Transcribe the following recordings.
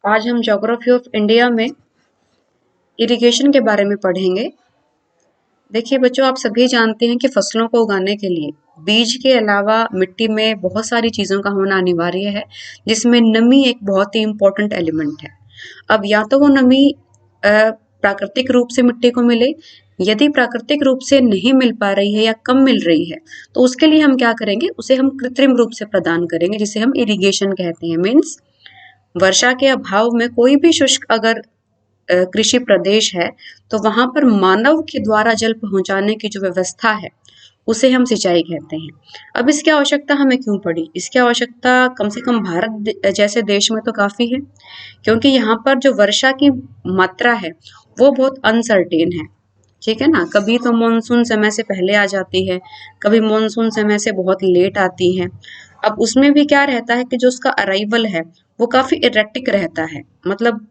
आज हम geography of India में इरिगेशन के बारे में पढ़ेंगे। देखिए बच्चों, आप सभी जानते हैं कि फसलों को उगाने के लिए बीज के अलावा मिट्टी में बहुत सारी चीज़ों का होना अनिवार्य है, जिसमें नमी एक बहुत ही इम्पोर्टेंट एलिमेंट है। अब या तो वो नमी प्राकृतिक रूप से मिट्टी को मिले, यदि प्राकृतिक रूप से नहीं मिल पा रही है या कम मिल रही है, तो उसके लिए हम क्या करेंगे, उसे हम कृत्रिम रूप से प्रदान करेंगे, जिसे हम इरिगेशन कहते हैं। मीन्स वर्षा के अभाव में कोई भी शुष्क अगर कृषि प्रदेश है, तो वहां पर मानव के द्वारा जल पहुंचाने की जो व्यवस्था है, उसे हम सिंचाई कहते हैं। अब इसकी आवश्यकता हमें क्यों पड़ी? इसकी आवश्यकता कम से कम भारत जैसे देश में तो काफी है, क्योंकि यहाँ पर जो वर्षा की मात्रा है वो बहुत अनसर्टेन है। ठीक है ना, कभी तो मॉनसून समय से पहले आ जाती है, कभी मॉनसून समय से बहुत लेट आती है। अब उसमें भी क्या रहता है कि जो उसका अराइवल है वो काफी इरेक्टिक रहता है, मतलब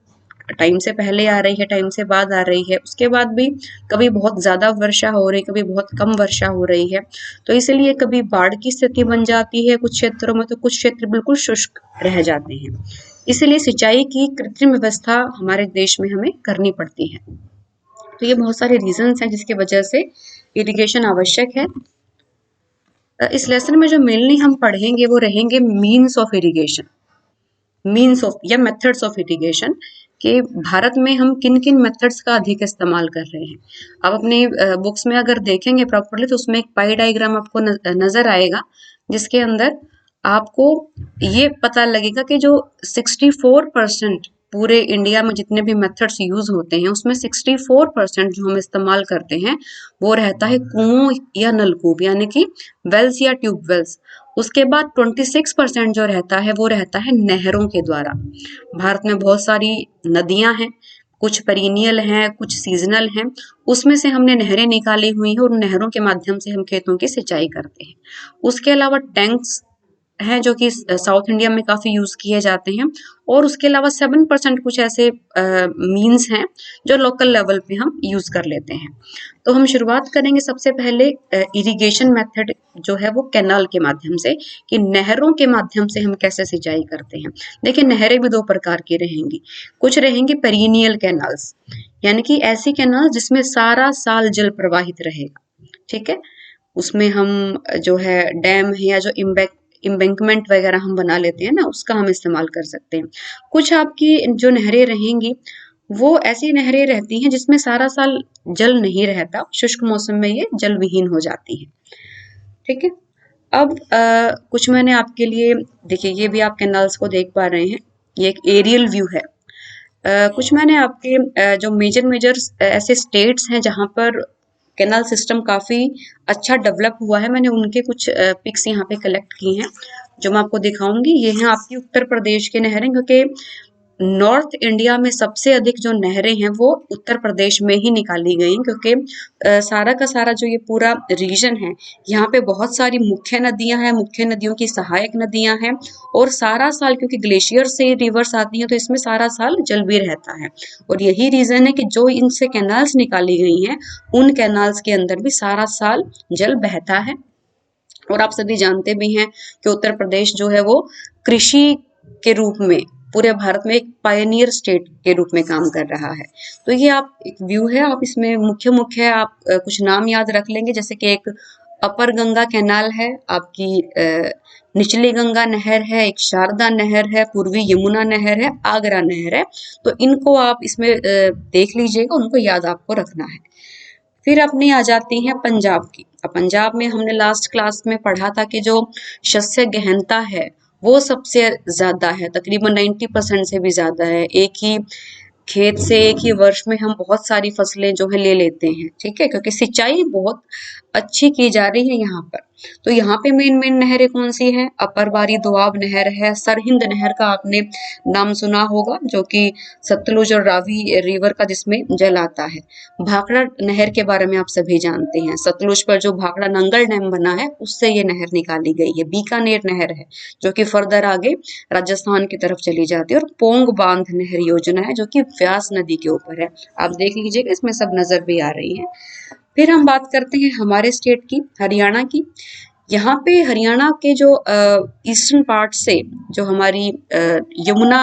टाइम से पहले आ रही है, टाइम से बाद आ रही है, उसके बाद भी कभी बहुत ज्यादा वर्षा हो रही, कभी बहुत कम वर्षा हो रही है। तो इसलिए कभी बाढ़ की स्थिति बन जाती है कुछ क्षेत्रों में, तो कुछ क्षेत्र बिल्कुल शुष्क रह जाते हैं। इसलिए सिंचाई की कृत्रिम व्यवस्था हमारे देश में हमें करनी पड़ती है। तो ये बहुत सारे रीजंस हैं जिसकी वजह से इरिगेशन आवश्यक है। इस लेसन में जो मेनली हम पढ़ेंगे वो रहेंगे means of irrigation, means of या मेथड्स ऑफ इरिगेशन, कि भारत में हम किन किन मेथड्स का अधिक इस्तेमाल कर रहे हैं। आप अपनी बुक्स में अगर देखेंगे प्रॉपरली, तो उसमें एक पाई डायग्राम आपको नजर आएगा, जिसके अंदर आपको ये पता लगेगा कि जो 64% पूरे इंडिया में जितने भी मेथड्स यूज होते हैं, उसमें 64% जो हम इस्तेमाल करते हैं वो रहता है कुओं या नलकूप, यानी कि वेल्स या ट्यूबवेल्स। उसके बाद 26% जो रहता है वो रहता है नहरों के द्वारा। भारत में बहुत सारी नदियां हैं, कुछ पेरिनियल हैं, कुछ सीजनल हैं, उसमें से हमने नहरें निकाली हुई हैं और उन नहरों के माध्यम से हम खेतों की सिंचाई करते हैं। उसके अलावा टैंक्स हैं जो कि साउथ इंडिया में काफी यूज किए जाते हैं, और उसके अलावा 7% कुछ ऐसे मीन्स हैं जो लोकल लेवल पे हम यूज कर लेते हैं। तो हम शुरुआत करेंगे सबसे पहले इरिगेशन मेथड जो है वो कैनाल के माध्यम से, कि नहरों के माध्यम से हम कैसे सिंचाई करते हैं। देखिए नहरें भी दो प्रकार की रहेंगी, कुछ रहेंगी पेरिनियल कैनाल्स, यानी कि ऐसी कैनाल जिसमें सारा साल जल प्रवाहित रहेगा। ठीक है, उसमें हम जो है डैम है या जो इम्बैंकमेंट वगैरह हम बना लेते हैं ना, उसका हम इस्तेमाल कर सकते हैं। कुछ आपकी जो नहरें रहेंगी वो ऐसी नहरें रहती हैं जिसमें सारा साल जल नहीं रहता, शुष्क मौसम में ये जल विहीन हो जाती है। ठीक है, अब कुछ मैंने आपके लिए, देखिए ये भी आप कैनाल्स को देख पा रहे हैं, ये एक एरियल व्यू है। कुछ मैंने आपके जो मेजर मेजर ऐसे स्टेट्स हैं जहां पर कैनाल सिस्टम काफी अच्छा डेवलप हुआ है, मैंने उनके कुछ पिक्स यहाँ पे कलेक्ट की हैं जो मैं आपको दिखाऊंगी। ये हैं आपकी उत्तर प्रदेश की नहरें, क्योंकि नॉर्थ इंडिया में सबसे अधिक जो नहरें हैं वो उत्तर प्रदेश में ही निकाली गई हैं, क्योंकि सारा का सारा जो ये पूरा रीजन है, यहाँ पे बहुत सारी मुख्य नदियां हैं, मुख्य नदियों की सहायक नदियां हैं, और सारा साल क्योंकि ग्लेशियर से रिवर्स आती हैं, तो इसमें सारा साल जल भी रहता है। और यही रीजन है कि जो इनसे कैनाल्स निकाली गई हैं, उन कैनाल्स के अंदर भी सारा साल जल बहता है। और आप सभी जानते भी हैं कि उत्तर प्रदेश जो है वो कृषि के रूप में पूरे भारत में एक पायनियर स्टेट के रूप में काम कर रहा है। तो ये आप एक व्यू है, आप इसमें मुख्य मुख्य आप कुछ नाम याद रख लेंगे, जैसे कि एक अपर गंगा कैनाल है आपकी, निचली गंगा नहर है, एक शारदा नहर है, पूर्वी यमुना नहर है, आगरा नहर है। तो इनको आप इसमें देख लीजिएगा, उनको याद आपको रखना है। फिर अपनी आ जाती हैं पंजाब की। अब पंजाब में हमने लास्ट क्लास में पढ़ा था कि जो शस्य गहनता है वो सबसे ज्यादा है, तकरीबन 90% से भी ज्यादा है। एक ही खेत से एक ही वर्ष में हम बहुत सारी फसलें जो है ले लेते हैं। ठीक है, क्योंकि सिंचाई बहुत अच्छी की जा रही है यहाँ पर। तो यहाँ पे मेन मेन नहरें कौन सी हैं? अपर बारी दोआब नहर है, सरहिंद नहर का आपने नाम सुना होगा, जो कि सतलुज और रावी रिवर का जिसमें जल आता है। भाखड़ा नहर के बारे में आप सभी जानते हैं, सतलुज पर जो भाखड़ा नंगल डैम बना है उससे ये नहर निकाली गई है। बीकानेर नहर है जो कि फर्दर आगे राजस्थान की तरफ चली जाती है, और पोंग बांध नहर योजना है जो कि व्यास नदी के ऊपर है। आप देख लीजिएगा, इसमें सब नजर भी आ रही है। फिर हम बात करते हैं हमारे स्टेट की, हरियाणा की। यहाँ पे हरियाणा के जो ईस्टर्न पार्ट से जो हमारी यमुना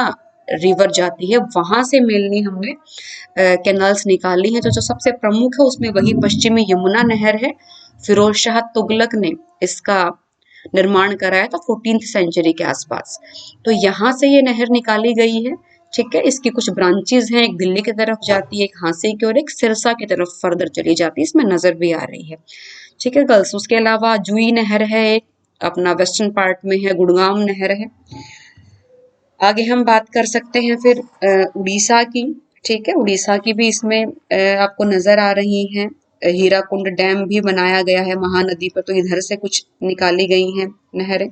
रिवर जाती है, वहां से मेनली हमने कैनाल्स निकाली हैं। जो सबसे प्रमुख है उसमें वही पश्चिमी यमुना नहर है। फिरोज शाह तुगलक ने इसका निर्माण कराया था 14th सेंचुरी के आसपास। तो यहाँ से ये नहर निकाली गई है। ठीक है, इसकी कुछ ब्रांचेज हैं, एक दिल्ली की तरफ जाती है, एक हांसी की और एक सिरसा की तरफ फर्दर चली जाती है, इसमें नजर भी आ रही है। ठीक है गर्ल्स, उसके अलावा जुई नहर है, एक अपना वेस्टर्न पार्ट में है, गुड़गांव नहर है। आगे हम बात कर सकते हैं फिर उड़ीसा की। ठीक है, उड़ीसा की भी इसमें आपको नजर आ रही हैं। हीराकुंड डैम भी बनाया गया है महानदी पर, तो इधर से कुछ निकाली गई हैं नहरें।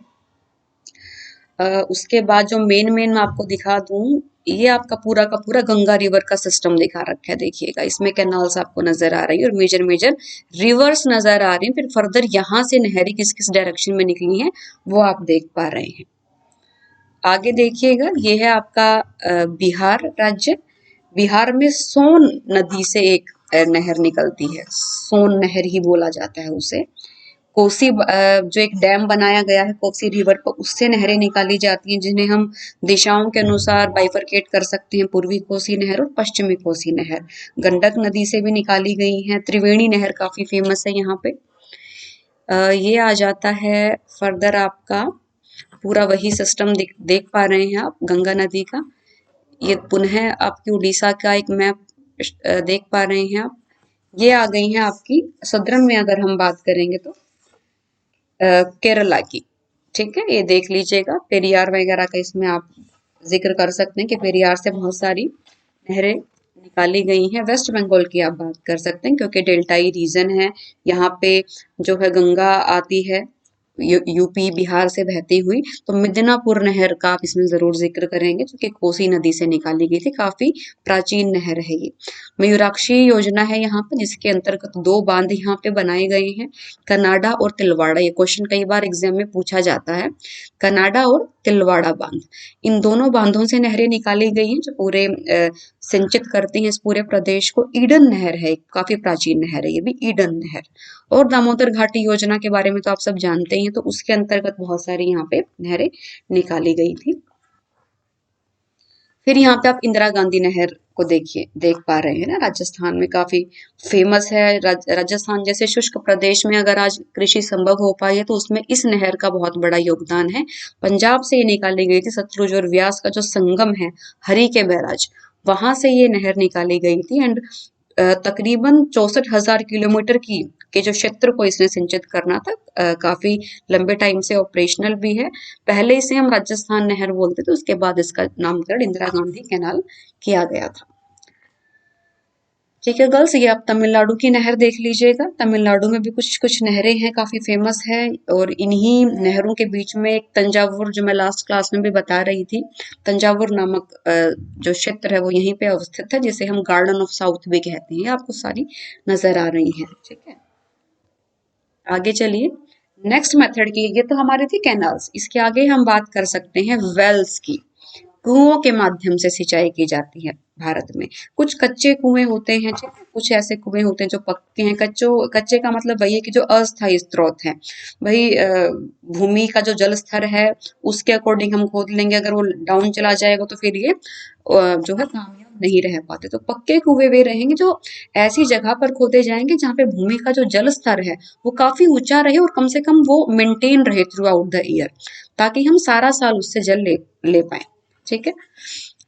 उसके बाद जो मेन मैं आपको दिखा दूं, ये आपका पूरा का पूरा गंगा रिवर का सिस्टम दिखा रखा है। देखिएगा इसमें कैनाल्स आपको नजर आ रही है और मेजर मेजर रिवर्स नजर आ रही हैं। फिर फर्दर यहाँ से नहरें किस किस डायरेक्शन में निकली हैं वो आप देख पा रहे हैं। आगे देखिएगा, ये है आपका बिहार राज्य। बिहार में सोन नदी से एक नहर निकलती है, सोन नहर ही बोला जाता है उसे। कोसी जो एक डैम बनाया गया है कोसी रिवर पर, उससे नहरें निकाली जाती हैं, जिन्हें हम दिशाओं के अनुसार बाइफरकेट कर सकते हैं, पूर्वी कोसी नहर और पश्चिमी कोसी नहर। गंडक नदी से भी निकाली गई हैं। त्रिवेणी नहर काफी फेमस है यहाँ पे। ये आ जाता है फर्दर आपका पूरा वही सिस्टम देख पा रहे हैं आप गंगा नदी का। ये पुनः आपकी उड़ीसा का एक मैप देख पा रहे हैं आप। ये आ गई हैं आपकी सदर्न में अगर हम बात करेंगे तो केरला की। ठीक है, ये देख लीजिएगा, पेरियार वगैरह का इसमें आप जिक्र कर सकते हैं कि पेरियार से बहुत सारी नहरें निकाली गई हैं। वेस्ट बंगाल की आप बात कर सकते हैं क्योंकि डेल्टाई रीजन है, यहाँ पे जो है गंगा आती है यूपी बिहार से बहती हुई। तो मिदनापुर नहर का आप इसमें जरूर जिक्र करेंगे जो कि कोसी नदी से निकाली गई थी, काफी प्राचीन नहर है ये। मयूराक्षी योजना है यहाँ पे, जिसके अंतर्गत 2 बांध यहाँ पे बनाए गए हैं, कनाडा और तिलवाड़ा। ये क्वेश्चन कई बार एग्जाम में पूछा जाता है, कनाडा और तिलवाड़ा बांध। इन दोनों बांधों से नहरें निकाली गई हैं जो पूरे सिंचित करती हैं इस पूरे प्रदेश को। ईडन नहर है, काफी प्राचीन नहर है ये भी, ईडन नहर। और दामोदर घाटी योजना के बारे में तो आप सब जानते ही हैं, तो उसके अंतर्गत बहुत सारी यहाँ पे नहरें निकाली गई थी। फिर यहाँ पे आप इंदिरा गांधी नहर को देख पा रहे हैं ना, राजस्थान में काफी फेमस है। राजस्थान जैसे शुष्क प्रदेश में अगर आज कृषि संभव हो पाई है तो उसमें इस नहर का बहुत बड़ा योगदान है। पंजाब से ये निकाली गई थी, सतलुज और व्यास का जो संगम है हरी के बैराज, वहां से ये नहर निकाली गई थी। एंड तकरीबन 64,000 किलोमीटर के जो क्षेत्र को इसने सिंचित करना था। काफी लंबे टाइम से ऑपरेशनल भी है। पहले इसे हम राजस्थान नहर बोलते थे, उसके बाद इसका नामकरण इंदिरा गांधी कैनाल किया गया था। ठीक है गर्ल्स, ये आप तमिलनाडु की नहर देख लीजिएगा। तमिलनाडु में भी कुछ कुछ नहरें हैं, काफी फेमस है। और इन्हीं नहरों के बीच में एक तंजावुर, जो मैं लास्ट क्लास में भी बता रही थी, तंजावुर नामक जो क्षेत्र है वो यहीं पे अवस्थित है, जिसे हम गार्डन ऑफ साउथ भी कहते हैं। आपको सारी नजर आ रही है। ठीक है, आगे चलिए। नेक्स्ट मेथड की, ये तो हमारी थी कैनाल्स, इसके आगे हम बात कर सकते हैं वेल्स की। कुओं के माध्यम से सिंचाई की जाती है भारत में। कुछ कच्चे कुएं होते हैं, ठीक है, कुछ ऐसे कुएं होते हैं जो पक्के हैं। कच्चे का मतलब वही है कि जो अस्थायी स्रोत है, वही भूमि का जो जल स्तर है उसके अकॉर्डिंग हम खोद लेंगे। अगर वो डाउन चला जाएगा तो फिर ये जो है कामयाब नहीं रह पाते। तो पक्के कुएं वे रहेंगे जो ऐसी जगह पर खोदे जाएंगे जहाँ पे भूमि का जो जल स्तर है वो काफी ऊंचा रहे और कम से कम वो मेंटेन रहे थ्रू आउट द ईयर, ताकि हम सारा साल उससे जल ले पाए। ठीक है,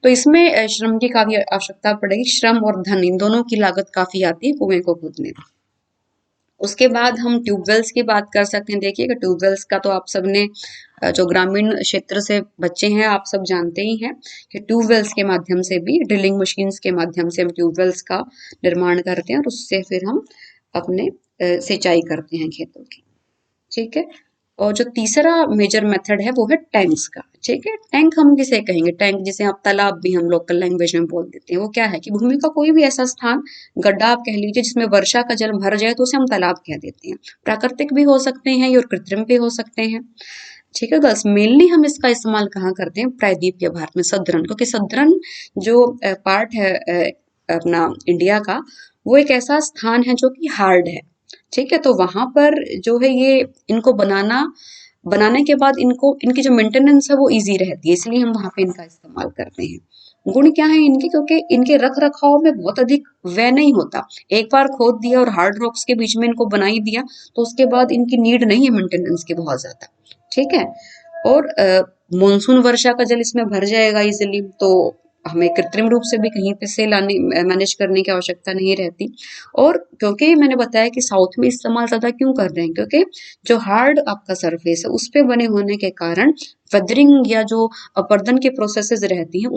तो इसमें श्रम की काफी आवश्यकता पड़ेगी। श्रम और धन, इन दोनों की लागत काफी आती है कुएं को खोदने में। उसके बाद हम ट्यूबवेल्स की बात कर सकते हैं। देखिएगा, ट्यूबवेल्स का तो आप सबने जो ग्रामीण क्षेत्र से बच्चे हैं आप सब जानते ही हैं कि ट्यूबवेल्स के माध्यम से भी, ड्रिलिंग मशीन्स के माध्यम से हम ट्यूबवेल्स का निर्माण करते हैं और उससे फिर हम अपने सिंचाई करते हैं खेतों की। ठीक है, और जो तीसरा मेजर मेथड है वो है टैंक्स का। ठीक है, टैंक हम किसे कहेंगे? टैंक जिसे आप तालाब भी हम लोकल लैंग्वेज में बोल देते हैं। वो क्या है कि भूमि का कोई भी ऐसा स्थान, गड्ढा आप कह लीजिए, जिसमें वर्षा का जल भर जाए तो उसे हम तालाब कह देते हैं। प्राकृतिक भी हो सकते हैं और कृत्रिम भी हो सकते हैं। ठीक है गर्ल्स, मेनली हम इसका इस्तेमाल कहाँ करते हैं? प्रायद्वीपीय भारत में, सदर्न, क्योंकि सदर्न जो पार्ट है अपना इंडिया का, वो एक ऐसा स्थान है जो कि हार्ड है। ठीक है, तो वहां पर जो है ये इनको बनाने के बाद इनकी जो मेंटेनेंस है वो इजी रहती है, इसलिए हम वहां पे इनका इस्तेमाल करते हैं। गुण क्या है इनके, क्योंकि इनके रख रखाव में बहुत अधिक व्यय नहीं होता। एक बार खोद दिया और हार्ड रॉक्स के बीच में इनको बना ही दिया तो उसके बाद इनकी नीड नहीं है मेंटेनेंस की बहुत ज्यादा, ठीक है। और मानसून वर्षा का जल इसमें भर जाएगा इजिली, तो हमें कृत्रिम रूप से भी कहीं पे से लाने मैनेज करने की आवश्यकता नहीं रहती। और क्योंकि मैंने बताया कि साउथ में इस्तेमाल ज्यादा क्यों कर रहे हैं, क्योंकि जो हार्ड आपका सरफेस है उस पे बने होने के कारण वेदरिंग या जो अपर्दन की प्रोसेसेस रहती हैं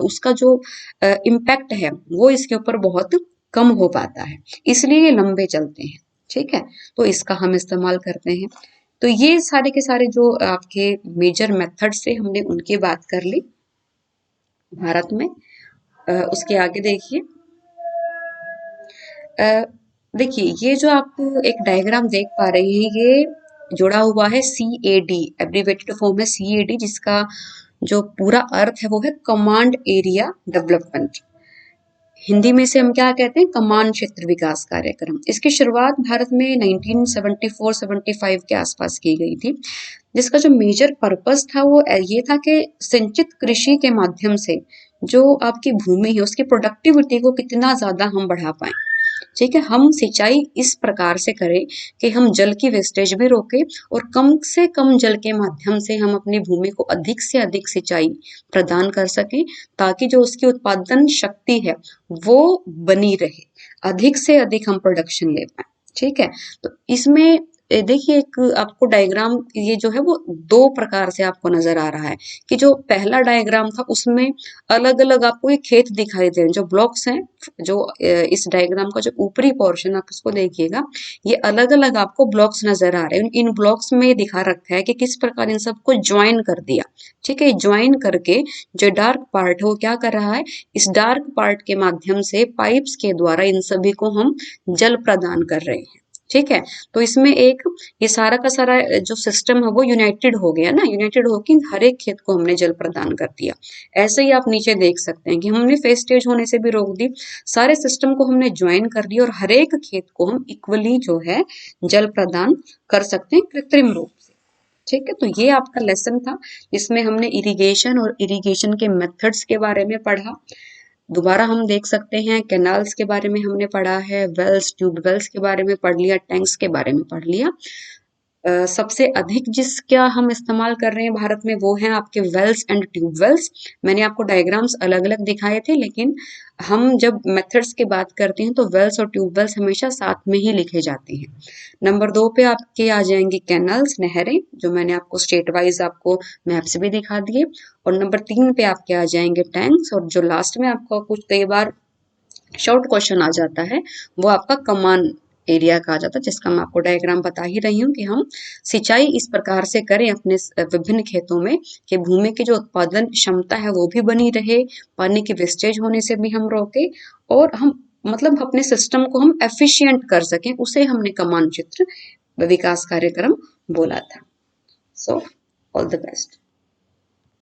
उसका जो इम्पैक्ट है वो इसके ऊपर बहुत कम हो पाता है, इसलिए ये लंबे चलते हैं, ठीक है। तो इसका हम इस्तेमाल करते हैं। तो ये सारे के सारे जो आपके मेजर मेथड से हमने उनकी बात कर ली भारत में। उसके आगे देखिए, देखिए ये जो आप एक डायग्राम देख पा रहे हैं ये जुड़ा हुआ है CAD, एब्रीवेटेड फॉर्म है CAD, जिसका जो पूरा अर्थ है वो है कमांड एरिया डेवलपमेंट। हिंदी में से हम क्या कहते हैं, कमान क्षेत्र विकास कार्यक्रम। इसकी शुरुआत भारत में 1974-75 के आसपास की गई थी, जिसका जो मेजर पर्पस था वो ये था कि सिंचित कृषि के माध्यम से जो आपकी भूमि है उसकी प्रोडक्टिविटी को कितना ज्यादा हम बढ़ा पाए, ठीक है। हम सिंचाई इस प्रकार से करें कि हम जल की वेस्टेज भी रोकें और कम से कम जल के माध्यम से हम अपनी भूमि को अधिक से अधिक सिंचाई प्रदान कर सकें, ताकि जो उसकी उत्पादन शक्ति है वो बनी रहे, अधिक से अधिक हम प्रोडक्शन ले पाए, ठीक है। तो इसमें देखिए एक आपको डायग्राम ये जो है वो दो प्रकार से आपको नजर आ रहा है कि जो पहला डायग्राम था उसमें अलग अलग आपको ये खेत दिखाई दे रहे हैं, जो ब्लॉक्स हैं, जो इस डायग्राम का जो ऊपरी पोर्शन आप उसको देखिएगा, ये अलग अलग आपको ब्लॉक्स नजर आ रहे हैं। इन ब्लॉक्स में दिखा रखा है कि किस प्रकार इन सबको ज्वाइन कर दिया, ठीक है। ज्वाइन करके जो डार्क पार्ट है वो क्या कर रहा है, इस डार्क पार्ट के माध्यम से पाइप्स के द्वारा इन सभी को हम जल प्रदान कर रहे हैं, ठीक है। तो इसमें एक ये सारा का सारा जो सिस्टम है वो यूनाइटेड हो गया ना, यूनाइटेड होके हर एक खेत को हमने जल प्रदान कर दिया। ऐसे ही आप नीचे देख सकते हैं कि हमने वेस्टेज होने से भी रोक दी, सारे सिस्टम को हमने ज्वाइन कर दिया और हर एक खेत को हम इक्वली जो है जल प्रदान कर सकते हैं कृत्रिम रूप से, ठीक है। तो ये आपका लेसन था जिसमें हमने इरिगेशन और इरिगेशन के मेथड्स के बारे में पढ़ा। दोबारा हम देख सकते हैं कैनाल्स के बारे में हमने पढ़ा है, वेल्स ट्यूबवेल्स के बारे में पढ़ लिया, टैंक्स के बारे में पढ़ लिया। सबसे अधिक जिसका हम इस्तेमाल कर रहे हैं भारत में वो है आपके वेल्स एंड ट्यूबवेल्स। मैंने आपको डायग्राम्स अलग अलग दिखाए थे, लेकिन हम जब मेथड्स की बात करते हैं तो वेल्स और ट्यूबवेल्स हमेशा साथ में ही लिखे जाते हैं। नंबर 2 पे आपके आ जाएंगे कैनल्स, नहरें, जो मैंने आपको स्टेट वाइज आपको मैप से भी दिखा दिए। और नंबर 3 पे आपके आ जाएंगे टैंक्स, और जो लास्ट में आपको कुछ कई बार शॉर्ट क्वेश्चन आ जाता है वो आपका कमान एरिया का आ जाता है, जिसका मैं आपको डायग्राम बता ही रही हूँ कि हम सिंचाई इस प्रकार से करें अपने विभिन्न खेतों में कि भूमि की जो उत्पादन क्षमता है वो भी बनी रहे, पानी की वेस्टेज होने से भी हम रोके, और हम मतलब अपने सिस्टम को हम एफिशिएंट कर सकें, उसे हमने कमान क्षेत्र विकास कार्यक्रम बोला था। So all the best.